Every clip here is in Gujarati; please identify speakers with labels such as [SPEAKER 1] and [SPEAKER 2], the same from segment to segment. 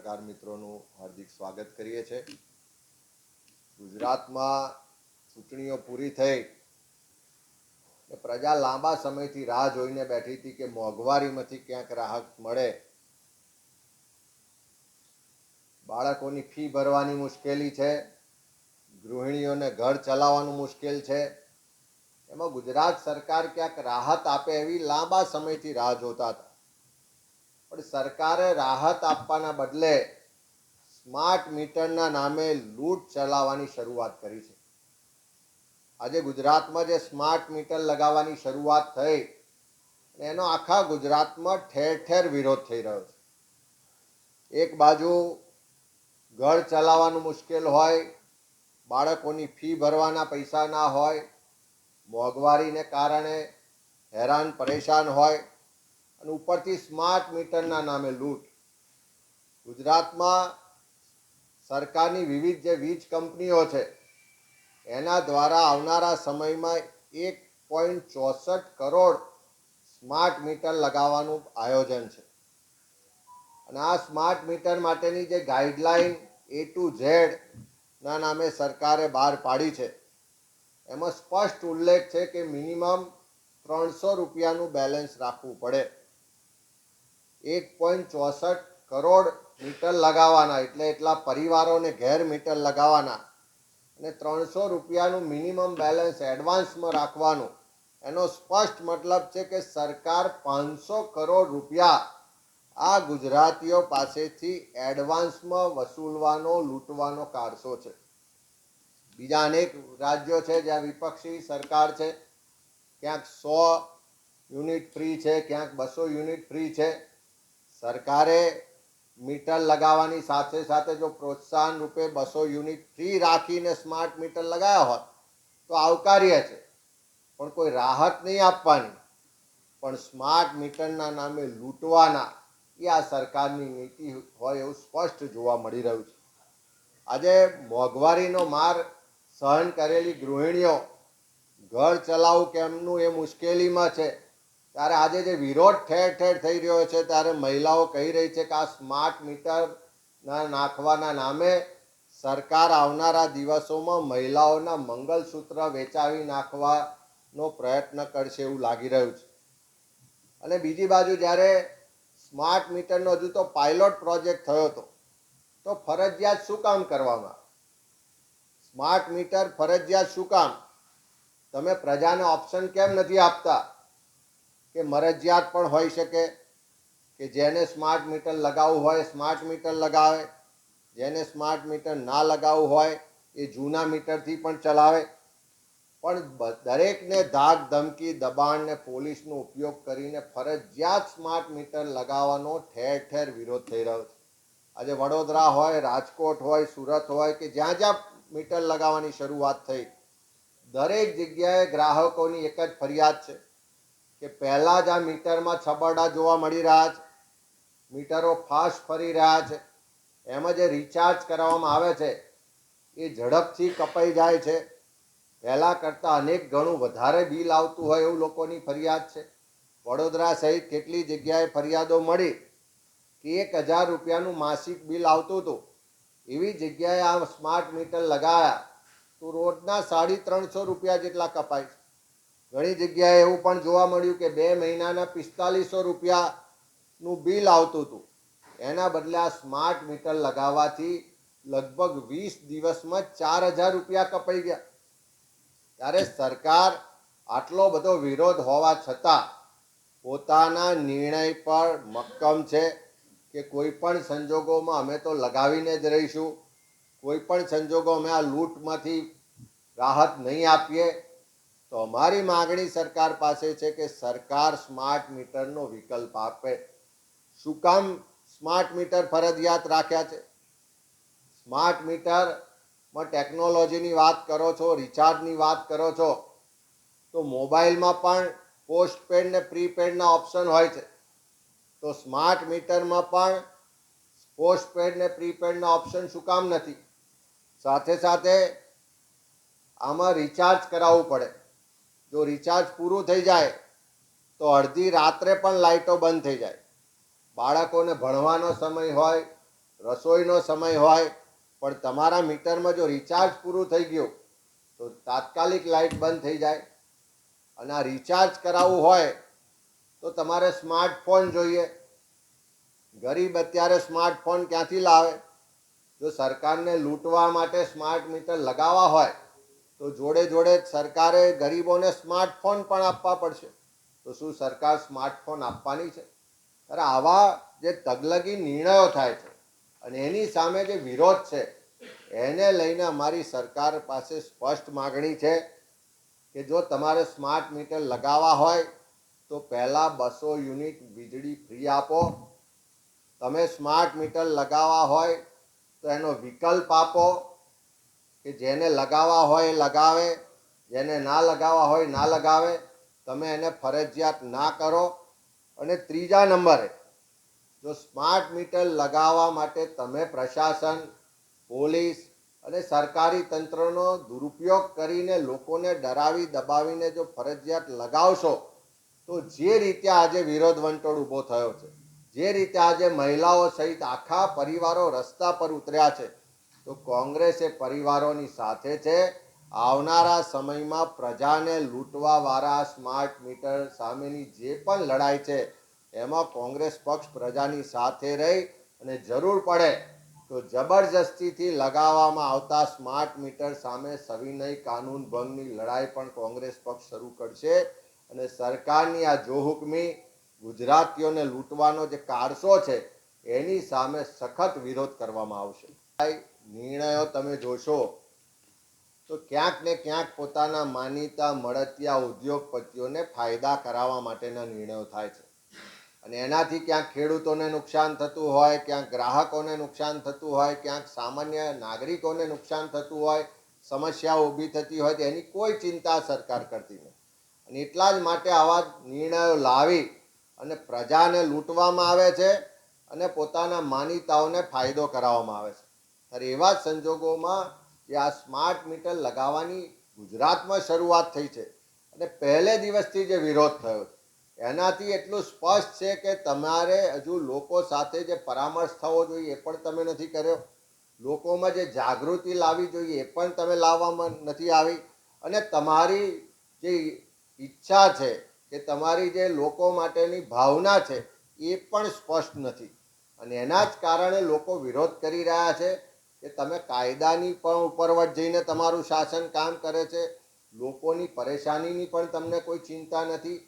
[SPEAKER 1] પત્રકાર મિત્રોનું હાર્દિક સ્વાગત કરીએ છીએ। ગુજરાતમાં ચૂંટણીઓ પૂરી થઈ પ્રજા લાંબા સમયથી રાહ જોઈને બેઠી હતી કે મોંઘવારીમાંથી ક્યાંક રાહત મળે। બાળકોની ફી ભરવાની મુશ્કેલી છે, ગૃહિણીઓને ઘર ચલાવવાનું મુશ્કેલ છે, એમાં ગુજરાત સરકાર ક્યાંક રાહત આપે એવી લાંબા સમયથી રાહ જોતા હતા। પણ સરકારે રાહત આપવાના બદલે સ્માર્ટ મીટરના નામે લૂંટ ચલાવવાની શરૂઆત કરી છે। આજે ગુજરાતમાં જે સ્માર્ટ મીટર લગાવવાની શરૂઆત થઈ એનો આખા ગુજરાતમાં ઠેર ઠેર વિરોધ થઈ રહ્યો છે। એક બાજુ ઘર ચલાવવાનું મુશ્કેલ હોય, બાળકોની ફી ભરવાના પૈસા ના હોય, મોંઘવારીને કારણે હેરાન પરેશાન હોય અને ઉપરથી સ્માર્ટ મીટરના નામે લૂંટ। ગુજરાતમાં સરકારની વિવિધ જે વીજ કંપનીઓ છે એના દ્વારા આવનારા સમયમાં 1.64 કરોડ સ્માર્ટ મીટર લગાવવાનું આયોજન છે અને આ સ્માર્ટ મીટર માટેની જે ગાઈડલાઈન A to Z ના નામે સરકારે બહાર પાડી છે એમાં સ્પષ્ટ ઉલ્લેખ છે કે મિનિમમ 300 રૂપિયાનું બેલેન્સ રાખવું પડે। 1.64 કરોડ મીટર લગાવવાના એટલે એટલા પરિવારોને ઘેર મીટર લગાવવાના અને 300 રૂપિયાનું મિનિમમ બેલેન્સ એડવાન્સમાં રાખવાનું। એનો સ્પષ્ટ મતલબ છે કે સરકાર 500 કરોડ રૂપિયા આ ગુજરાતીઓ પાસેથી એડવાન્સમાં વસૂલવાનો લૂંટવાનો કારસો છે। બીજા અનેક રાજ્યો છે જ્યાં વિપક્ષી સરકાર છે, ક્યાંક 100 યુનિટ ફ્રી છે, ક્યાંક 200 યુનિટ ફ્રી છે। સરકારે મીટર લગાવવાની સાથે સાથે જો પ્રોત્સાહન રૂપે 200 યુનિટ ફ્રી રાખીને સ્માર્ટ મીટર લગાવ્યા હોત તો આવકાર્ય છે, પણ કોઈ રાહત નહીં આપવાની, પણ સ્માર્ટ મીટરના નામે લૂંટવાના એ આ સરકારની નીતિ હોય એવું સ્પષ્ટ જોવા મળી રહ્યું છે। આજે મોંઘવારીનો માર સહન કરેલી ગૃહિણીઓ ઘર ચલાવવું કેમનું એ મુશ્કેલીમાં છે ત્યારે આજે જે વિરોધ ઠેર ઠેર થઈ રહ્યો છે ત્યારે મહિલાઓ કહી રહી છે કે આ સ્માર્ટ મીટર નાખવાના નામે સરકાર આવનારા દિવસોમાં મહિલાઓના મંગલસૂત્ર વેચાવી નાખવાનો પ્રયત્ન કરશે એવું લાગી રહ્યું છે। અને બીજી બાજુ જ્યારે સ્માર્ટ મીટરનો હજુ તો પાયલોટ પ્રોજેક્ટ થયો હતો તો ફરજિયાત શું કામ કરવામાં? સ્માર્ટ મીટર ફરજિયાત શું કામ? તમે પ્રજાને ઓપ્શન કેમ નથી આપતા કે મરજિયાત પણ હોઈ શકે કે જેને સ્માર્ટ મીટર લગાવવું હોય સ્માર્ટ મીટર લગાવે, જેને સ્માર્ટ મીટર ના લગાવવું હોય એ જૂના મીટરથી પણ ચલાવે? પણ દરેકને ધાક ધમકી દબાણ ને પોલીસનો ઉપયોગ કરીને ફરજિયાત સ્માર્ટ મીટર લગાવવાનો ઠેર ઠેર વિરોધ થઈ રહ્યો છે। આજે વડોદરા હોય, રાજકોટ હોય, સુરત હોય કે જ્યાં જ્યાં મીટર લગાવવાની શરૂઆત થઈ દરેક જગ્યાએ ગ્રાહકોની એક જ ફરિયાદ છે કે પહેલાં જ આ મીટરમાં છબરડા જોવા મળી રહ્યા છે, મીટરો ફાસ્ટ ફરી રહ્યા છે, એમાં જે રિચાર્જ કરવામાં આવે છે એ ઝડપથી કપાઈ જાય છે, પહેલાં કરતાં અનેક ગણું વધારે બિલ આવતું હોય એવું લોકોની ફરિયાદ છે। વડોદરા સહિત કેટલી જગ્યાએ ફરિયાદો મળી કે 1000 રૂપિયાનું માસિક બિલ આવતું હતું, એવી જગ્યાએ આ સ્માર્ટ મીટર લગાવ્યા તો રોજના 350 રૂપિયા જેટલા કપાય છે। ઘણી જગ્યાએ એવું પણ જોવા મળ્યું કે 2 મહિનાના 4500 રૂપિયાનું બિલ આવતું હતું, એના બદલે આ સ્માર્ટ મીટર લગાવવાથી લગભગ 20 દિવસમાં 4000 રૂપિયા કપાઈ ગયા। ત્યારે સરકાર આટલો બધો વિરોધ હોવા છતાં પોતાના નિર્ણય પર મક્કમ છે કે કોઈ પણ સંજોગોમાં અમે તો લગાવીને જ રહીશું, કોઈ પણ સંજોગો અમે આ લૂંટમાંથી રાહત નહીં આપીએ। તો અમારી માગણી સરકાર પાસે છે કે સરકાર સ્માર્ટ મીટરનો વિકલ્પ આપે। શું કામ સ્માર્ટ મીટર ફરજિયાત રાખ્યા છે? સ્માર્ટ મીટરમાં ટેકનોલોજીની વાત કરો છો, રિચાર્જની વાત કરો છો તો મોબાઈલમાં પણ પોસ્ટપેડ ને પ્રીપેડના ઓપ્શન હોય છે, તો સ્માર્ટ મીટરમાં પણ પોસ્ટપેડ ને પ્રીપેડના ઓપ્શન શું કામ નથી? સાથે સાથે આમાં રિચાર્જ કરાવવું પડે, જો રિચાર્જ પૂરું થઈ જાય તો અડધી રાત્રે પણ લાઇટો બંધ થઈ જાય, બાળકોને ભણવાનો સમય હોય, રસોઈનો સમય હોય પણ તમારા મીટરમાં જો રિચાર્જ પૂરું થઈ ગયું તો તાત્કાલિક લાઇટ બંધ થઈ જાય. અને આ રિચાર્જ કરાવવું હોય તો તમારે સ્માર્ટફોન જોઈએ. ગરીબ અત્યારે સ્માર્ટફોન ક્યાંથી લાવે? જો સરકારને લૂંટવા માટે સ્માર્ટ મીટર લગાવવા હોય તો જોડે જોડે સરકારે ગરીબોને સ્માર્ટફોન પણ આપવા પડશે. તો શું સરકાર સ્માર્ટફોન આપવાની છે? ત્યારે આવા જે તગલગી નિર્ણયો થાય છે અને એની સામે જે વિરોધ છે એને લઈને અમારી સરકાર પાસે સ્પષ્ટ માગણી છે કે જો તમારે સ્માર્ટ મીટર લગાવવા હોય તો પહેલાં 200 યુનિટ વીજળી ફ્રી આપો. તમે સ્માર્ટ મીટર લગાવવા હોય તો એનો વિકલ્પ આપો કે જેને લગાવવા હોય એ લગાવે, જેને ના લગાવવા હોય ના લગાવે. તમે એને ફરજિયાત ના કરો. અને ત્રીજા નંબરે, જો સ્માર્ટ મીટર લગાવવા માટે તમે પ્રશાસન, પોલીસ અને સરકારી તંત્રનો દુરુપયોગ કરીને લોકોને ડરાવી દબાવીને જો ફરજિયાત લગાવશો તો જે રીતે આજે વિરોધ વંટોળ ઊભો થયો છે, જે રીતે આજે મહિલાઓ સહિત આખા પરિવારો રસ્તા પર ઉતર્યા છે, તો કોંગ્રેસ એ પરિવારોની સાથે છે. આવનારા સમયમાં પ્રજાને લૂંટવાવાળા સ્માર્ટ મીટર સામેની જે પણ લડાઈ છે એમાં કોંગ્રેસ પક્ષ પ્રજાની સાથે રહી અને જરૂર પડે તો જબરજસ્તીથી લગાવવામાં આવતા સ્માર્ટ મીટર સામે સવિનય કાનૂન ભંગની લડાઈ પણ કોંગ્રેસ પક્ષ શરૂ કરશે. અને સરકારની આ જોહુકમી ગુજરાતીઓને લૂંટવાનો જે કારસો છે એની સામે સખત વિરોધ કરવામાં આવશે. નિર્ણયો તમે જોશો તો ક્યાંક ને ક્યાંક પોતાના માનીતા મળતિયા ઉદ્યોગપતિઓને ફાયદા કરાવવા માટેના નિર્ણયો થાય છે. અને એનાથી ક્યાંક ખેડૂતોને નુકસાન થતું હોય, ક્યાંક ગ્રાહકોને નુકસાન થતું હોય, ક્યાંક સામાન્ય નાગરિકોને નુકસાન થતું હોય, સમસ્યાઓ ઊભી થતી હોય તો એની કોઈ ચિંતા સરકાર કરતી નથી. અને એટલા જ માટે આવા નિર્ણયો લાવી અને પ્રજાને લૂંટવામાં આવે છે અને પોતાના માનીતાઓને ફાયદો કરાવવામાં આવે છે. ત્યારે એવા જ સંજોગોમાં જે આ સ્માર્ટ મીટર લગાવવાની ગુજરાતમાં શરૂઆત થઈ છે અને પહેલે દિવસથી જે વિરોધ થયો છે એનાથી એટલું સ્પષ્ટ છે કે તમારે હજુ લોકો સાથે જે પરામર્શ થવો જોઈએ એ પણ તમે નથી કર્યો. લોકોમાં જે જાગૃતિ લાવવી જોઈએ એ પણ તમે લાવવામાં નથી આવી. અને તમારી જે ઈચ્છા છે કે તમારી જે લોકો માટેની ભાવના છે એ પણ સ્પષ્ટ નથી. અને એના જ કારણે લોકો વિરોધ કરી રહ્યા છે કે તમે કાયદાની પણ ઉપરવટ જઈને તમારું શાસન કામ કરે છે, લોકોની પરેશાનીની પણ તમને કોઈ ચિંતા નથી.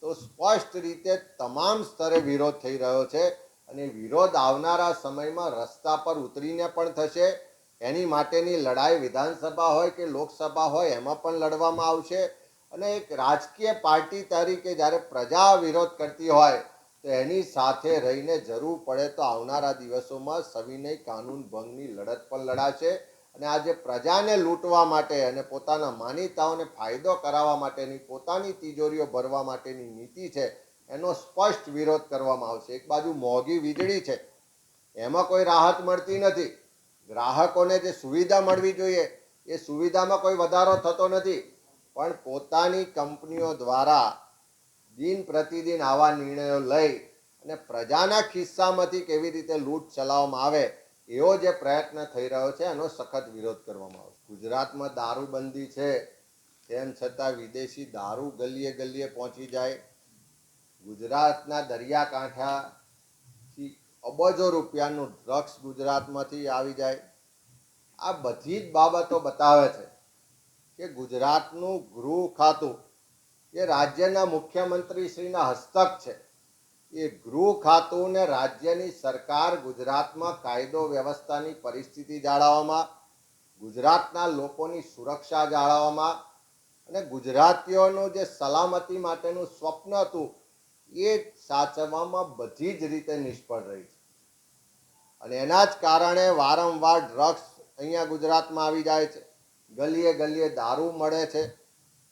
[SPEAKER 1] તો સ્પષ્ટ રીતે તમામ સ્તરે વિરોધ થઈ રહ્યો છે અને વિરોધ આવનારા સમયમાં રસ્તા પર ઉતરીને પણ થશે. એની માટેની લડાઈ વિધાનસભા હોય કે લોકસભા હોય એમાં પણ લડવામાં આવશે. અને એક રાજકીય પાર્ટી તરીકે જ્યારે પ્રજા વિરોધ કરતી હોય તો એની સાથે રહીને જરૂર પડે તો આવનારા દિવસોમાં સવિનય કાનૂન ભંગની લડત પણ લડાશે. અને આજે પ્રજાને લૂંટવા માટે અને પોતાના માનીતાઓને ફાયદો કરાવવા માટેની પોતાની તિજોરીઓ ભરવા માટેની નીતિ છે એનો સ્પષ્ટ વિરોધ કરવામાં આવશે. એક બાજુ મોંઘી વીજળી છે એમાં કોઈ રાહત મળતી નથી, ગ્રાહકોને જે સુવિધા મળવી જોઈએ એ સુવિધામાં કોઈ વધારો થતો નથી, પણ પોતાની કંપનીઓ દ્વારા દિન પ્રતિદિન આવા નિર્ણયો લઈ અને પ્રજાના ખિસ્સામાંથી કેવી રીતે લૂંટ ચલાવવામાં આવે એવો જે પ્રયત્ન થઈ રહ્યો છે એનો સખત વિરોધ કરવામાં આવશે. ગુજરાતમાં દારૂબંધી છે તેમ છતાં વિદેશી દારૂ ગલીએ ગલીએ પહોંચી જાય, ગુજરાતના દરિયાકાંઠાથી અબજો રૂપિયાનું ડ્રગ્સ ગુજરાતમાંથી આવી જાય. આ બધી જ બાબતો બતાવે છે કે ગુજરાતનું ગૃહ ખાતું એ રાજ્યના મુખ્યમંત્રીશ્રીના હસ્તક છે. એ ગૃહ ખાતું ને રાજ્યની સરકાર ગુજરાતમાં કાયદો વ્યવસ્થાની પરિસ્થિતિ જાળવવામાં, ગુજરાતના લોકોની સુરક્ષા જાળવવામાં અને ગુજરાતીઓનું જે સલામતી માટેનું સ્વપ્ન હતું એ સાચવવામાં બધી જ રીતે નિષ્ફળ રહી છે. અને એના જ કારણે વારંવાર ડ્રગ્સ અહીંયા ગુજરાતમાં આવી જાય છે, ગલીએ ગલીએ દારૂ મળે છે,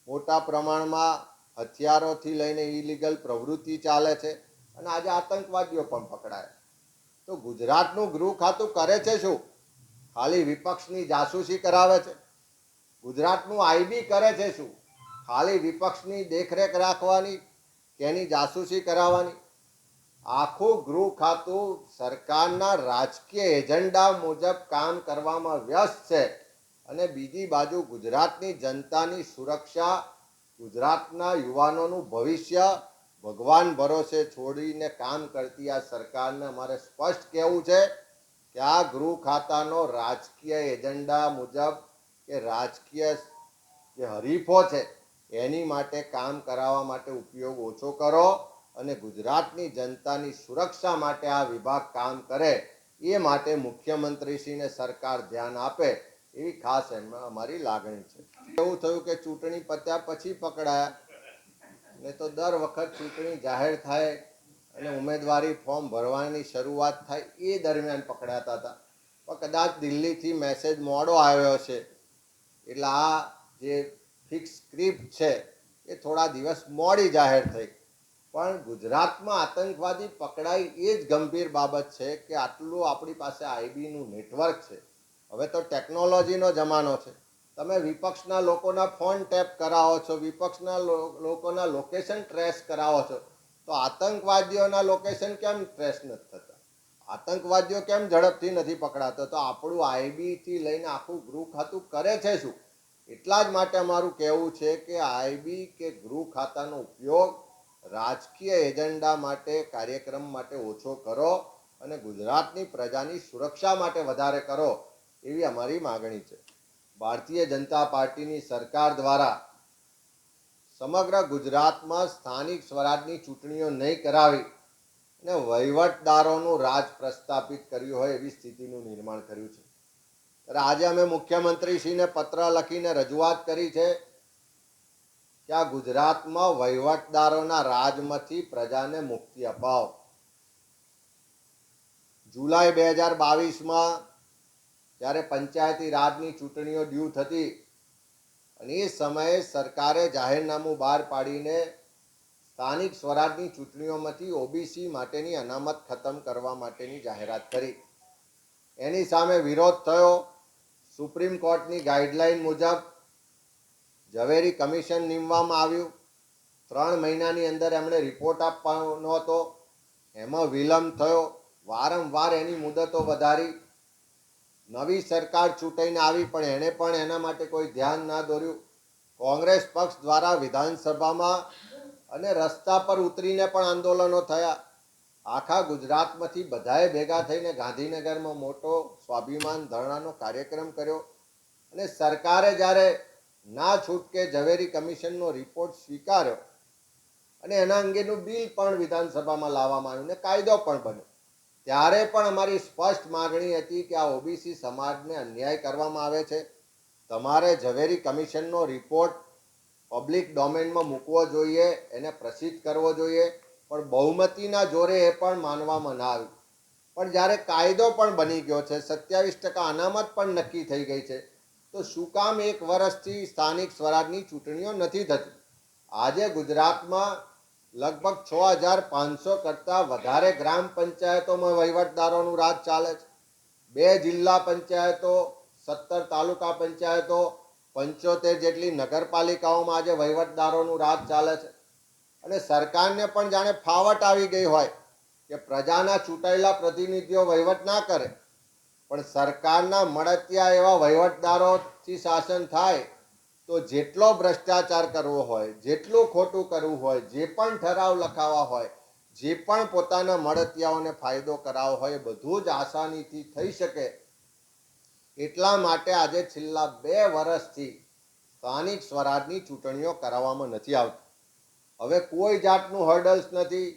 [SPEAKER 1] મોટા પ્રમાણમાં હથિયારોથી લઈને ઇલીગલ પ્રવૃત્તિ ચાલે છે અને આજે આતંકવાદીઓ પણ પકડાય. તો ગુજરાતનું ગૃહ ખાતું કરે છે શું? ખાલી વિપક્ષની જાસૂસી કરાવે છે. ગુજરાતનું આઈબી કરે છે શું? ખાલી વિપક્ષની દેખરેખ રાખવાની કે એની જાસૂસી કરાવવાની. આખું ગૃહ ખાતું સરકારના રાજકીય એજન્ડા મુજબ કામ કરવામાં વ્યસ્ત છે અને બીજી બાજુ ગુજરાતની જનતાની સુરક્ષા, ગુજરાતના યુવાનોનું ભવિષ્ય ભગવાન ભરોસે છોડીને કામ કરતી આ સરકારને અમારે સ્પષ્ટ કહેવું છે કે આ ગૃહ ખાતાનો રાજકીય એજન્ડા મુજબ કે રાજકીય જે હરીફો છે એની માટે કામ કરાવવા માટે ઉપયોગ ઓછો કરો અને ગુજરાતની જનતાની સુરક્ષા માટે આ વિભાગ કામ કરે એ માટે મુખ્યમંત્રીશ્રીને સરકાર ધ્યાન આપે એવી ખાસ એમાં અમારી લાગણી છે. એવું થયું કે ચૂંટણી પત્યા પછી પકડાયા, ને તો દર વખત ચૂંટણી જાહેર થાય અને ઉમેદવારી ફોર્મ ભરવાની શરૂઆત થાય એ દરમિયાન પકડાતા હતા. પણ કદાચ દિલ્હીથી મેસેજ મોડો આવ્યો છે એટલે આ જે ફિક્સ સ્ક્રિપ્ટ છે એ થોડા દિવસ મોડી જાહેર થઈ. પણ ગુજરાતમાં આતંકવાદી પકડાય એ જ ગંભીર બાબત છે કે આટલું આપણી પાસે આઈબીનું નેટવર્ક છે. હવે તો ટેકનોલોજીનો જમાનો છે. તમે વિપક્ષના લોકોના ફોન ટેપ કરાવો છો, વિપક્ષના લોકોના લોકેશન ટ્રેસ કરાવો છો, તો આતંકવાદીઓના લોકેશન કેમ ટ્રેસ નથી થતા? આતંકવાદીઓ કેમ ઝડપથી નથી પકડાતો? તો આપણું આઈબીથી લઈને આખું ગૃહ ખાતું કરે છે શું? એટલા જ માટે અમારું કહેવું છે કે આઈબી કે ગૃહ ખાતાનો ઉપયોગ રાજકીય એજન્ડા માટે, કાર્યક્રમ માટે ઓછો કરો અને ગુજરાતની પ્રજાની સુરક્ષા માટે વધારે કરો એવી અમારી માગણી છે. ભારતીય જનતા પાર્ટીની સરકાર દ્વારા સમગ્ર ગુજરાતમાં સ્થાનિક સ્વરાજની ચૂંટણીઓ નહીં કરાવી અને વહીવટદારોનું રાજ પ્રસ્થાપિત કર્યું હોય એવી સ્થિતિનું નિર્માણ કર્યું છે. ત્યારે આજે અમે મુખ્યમંત્રીશ્રીને પત્ર લખીને રજૂઆત કરી છે કે આ ગુજરાતમાં વહીવટદારોના રાજમાંથી પ્રજાને મુક્તિ અપાવો. જુલાઈ 2022માં જ્યારે પંચાયતી રાજની ચૂંટણીઓ ડ્યુ થતી અને એ સમયે સરકારે જાહેરનામું બહાર પાડીને સ્થાનિક સ્વરાજની ચૂંટણીઓમાંથી ઓબીસી માટેની અનામત ખતમ કરવા માટેની જાહેરાત કરી. એની સામે વિરોધ થયો. સુપ્રીમ કોર્ટની ગાઈડલાઈન મુજબ ઝવેરી કમિશન નીમવામાં આવ્યું. 3 મહિનાની અંદર એમણે રિપોર્ટ આપવાનો હતો. એમાં વિલંબ થયો. વારંવાર એની મુદતો વધારી. નવી સરકાર ચૂંટાઈને આવી પણ એણે પણ એના માટે કોઈ ધ્યાન ના દોર્યું. કોંગ્રેસ પક્ષ દ્વારા વિધાનસભામાં અને રસ્તા પર ઉતરીને પણ આંદોલનો થયા. આખા ગુજરાતમાંથી બધાએ ભેગા થઈને ગાંધીનગરમાં મોટો સ્વાભિમાન ધરણાનો કાર્યક્રમ કર્યો અને સરકારે જ્યારે ના છૂટકે ઝવેરી કમિશનનો રિપોર્ટ સ્વીકાર્યો અને એના અંગેનું બિલ પણ વિધાનસભામાં લાવવામાં આવ્યું ને કાયદો પણ બન્યો, ત્યારે પણ અમારી સ્પષ્ટ માગણી હતી કે આ ઓબીસી સમાજને અન્યાય કરવામાં આવે છે. તમારે ઝવેરી કમિશનનો રિપોર્ટ પબ્લિક ડોમેનમાં મૂકવો જોઈએ, એને પ્રસિદ્ધ કરવો જોઈએ, પણ બહુમતીના જોરે એ પણ માનવામાં ના આવ્યું. પણ જ્યારે કાયદો પણ બની ગયો છે, 27% અનામત પણ નક્કી થઈ ગઈ છે, તો શું કામ 1 વર્ષથી સ્થાનિક સ્વરાજની ચૂંટણીઓ નથી થતી? આજે ગુજરાતમાં લગભગ 6500 કરતાં વધારે ગ્રામ પંચાયતોમાં વહીવટદારોનું રાજ ચાલે છે. 2 જિલ્લા પંચાયતો, 17 તાલુકા પંચાયતો, 75 જેટલી નગરપાલિકાઓમાં આજે વહીવટદારોનું રાજ ચાલે છે. અને સરકારને પણ જાણે ફાવટ આવી ગઈ હોય કે પ્રજાના ચૂંટાયેલા પ્રતિનિધિઓ વહીવટ ના કરે, પણ સરકારના મળતિયા એવા વહીવટદારોથી શાસન થાય તો જેટલો ભ્રષ્ટાચાર કરવો હોય, જેટલું ખોટું કરવું હોય, જે પણ ઠરાવ લખાવા હોય, જે પણ પોતાના મળતિયાઓને ફાયદો કરાવવો હોય, એ બધું જ આસાનીથી થઈ શકે. એટલા માટે આજે છેલ્લા 2 વર્ષથી સ્થાનિક સ્વરાજની ચૂંટણીઓ કરાવવામાં નથી આવતી. હવે કોઈ જાતનું હર્ડલ્સ નથી.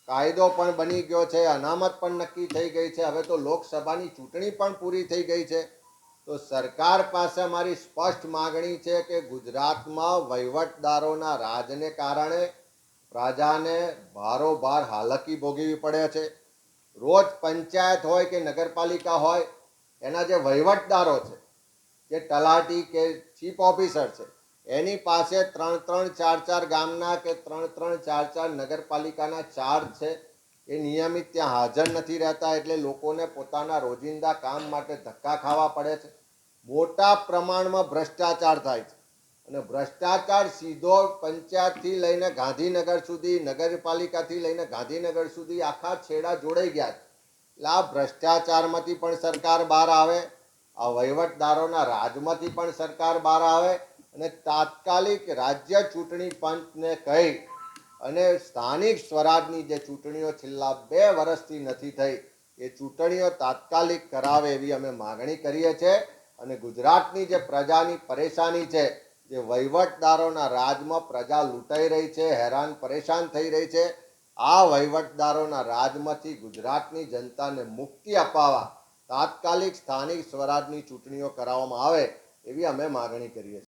[SPEAKER 1] કાયદો પણ બની ગયો છે, અનામત પણ નક્કી થઈ ગઈ છે. હવે તો લોકસભાની ચૂંટણી પણ પૂરી થઈ ગઈ છે. તો સરકાર પાસે અમારી સ્પષ્ટ માગણી છે કે ગુજરાતમાં વહીવટદારોના રાજને કારણે પ્રજાને ભારોભાર હાલાકી ભોગવવી પડે છે. રોજ પંચાયત હોય કે નગરપાલિકા હોય, એના જે વહીવટદારો છે, જે તલાટી કે ચીફ ઓફિસર છે, એની પાસે 3-3, 4-4 ગામના કે 3-3, 4-4 નગરપાલિકાના ચાર્જ છે. એ નિયમિત ત્યાં હાજર નથી રહેતા, એટલે લોકોને પોતાના રોજિંદા કામ માટે ધક્કા ખાવા પડે છે. મોટા પ્રમાણમાં ભ્રષ્ટાચાર થાય છે. અને ભ્રષ્ટાચાર સીધો પંચાયતથી લઈને ગાંધીનગર સુધી, નગરપાલિકાથી લઈને ગાંધીનગર સુધી આખા છેડા જોડાઈ ગયા છે. એટલે આ ભ્રષ્ટાચારમાંથી પણ સરકાર બહાર આવે, આ વહીવટદારોના રાજમાંથી પણ સરકાર બહાર આવે અને તાત્કાલિક રાજ્ય ચૂંટણી પંચને કહી અને સ્થાનિક સ્વરાજની જે ચૂંટણીઓ છેલ્લા 2 વર્ષથી નથી થઈ એ ચૂંટણીઓ તાત્કાલિક કરાવે એવી અમે માગણી કરીએ છીએ. અને ગુજરાતની જે પ્રજાની પરેશાની છે, જે વહીવટદારોના રાજમાં પ્રજા લૂંટાઈ રહી છે, હેરાન પરેશાન થઈ રહી છે, આ વહીવટદારોના રાજમાંથી ગુજરાતની જનતાને મુક્તિ અપાવવા તાત્કાલિક સ્થાનિક સ્વરાજની ચૂંટણીઓ કરાવવામાં આવે એવી અમે માગણી કરીએ છીએ.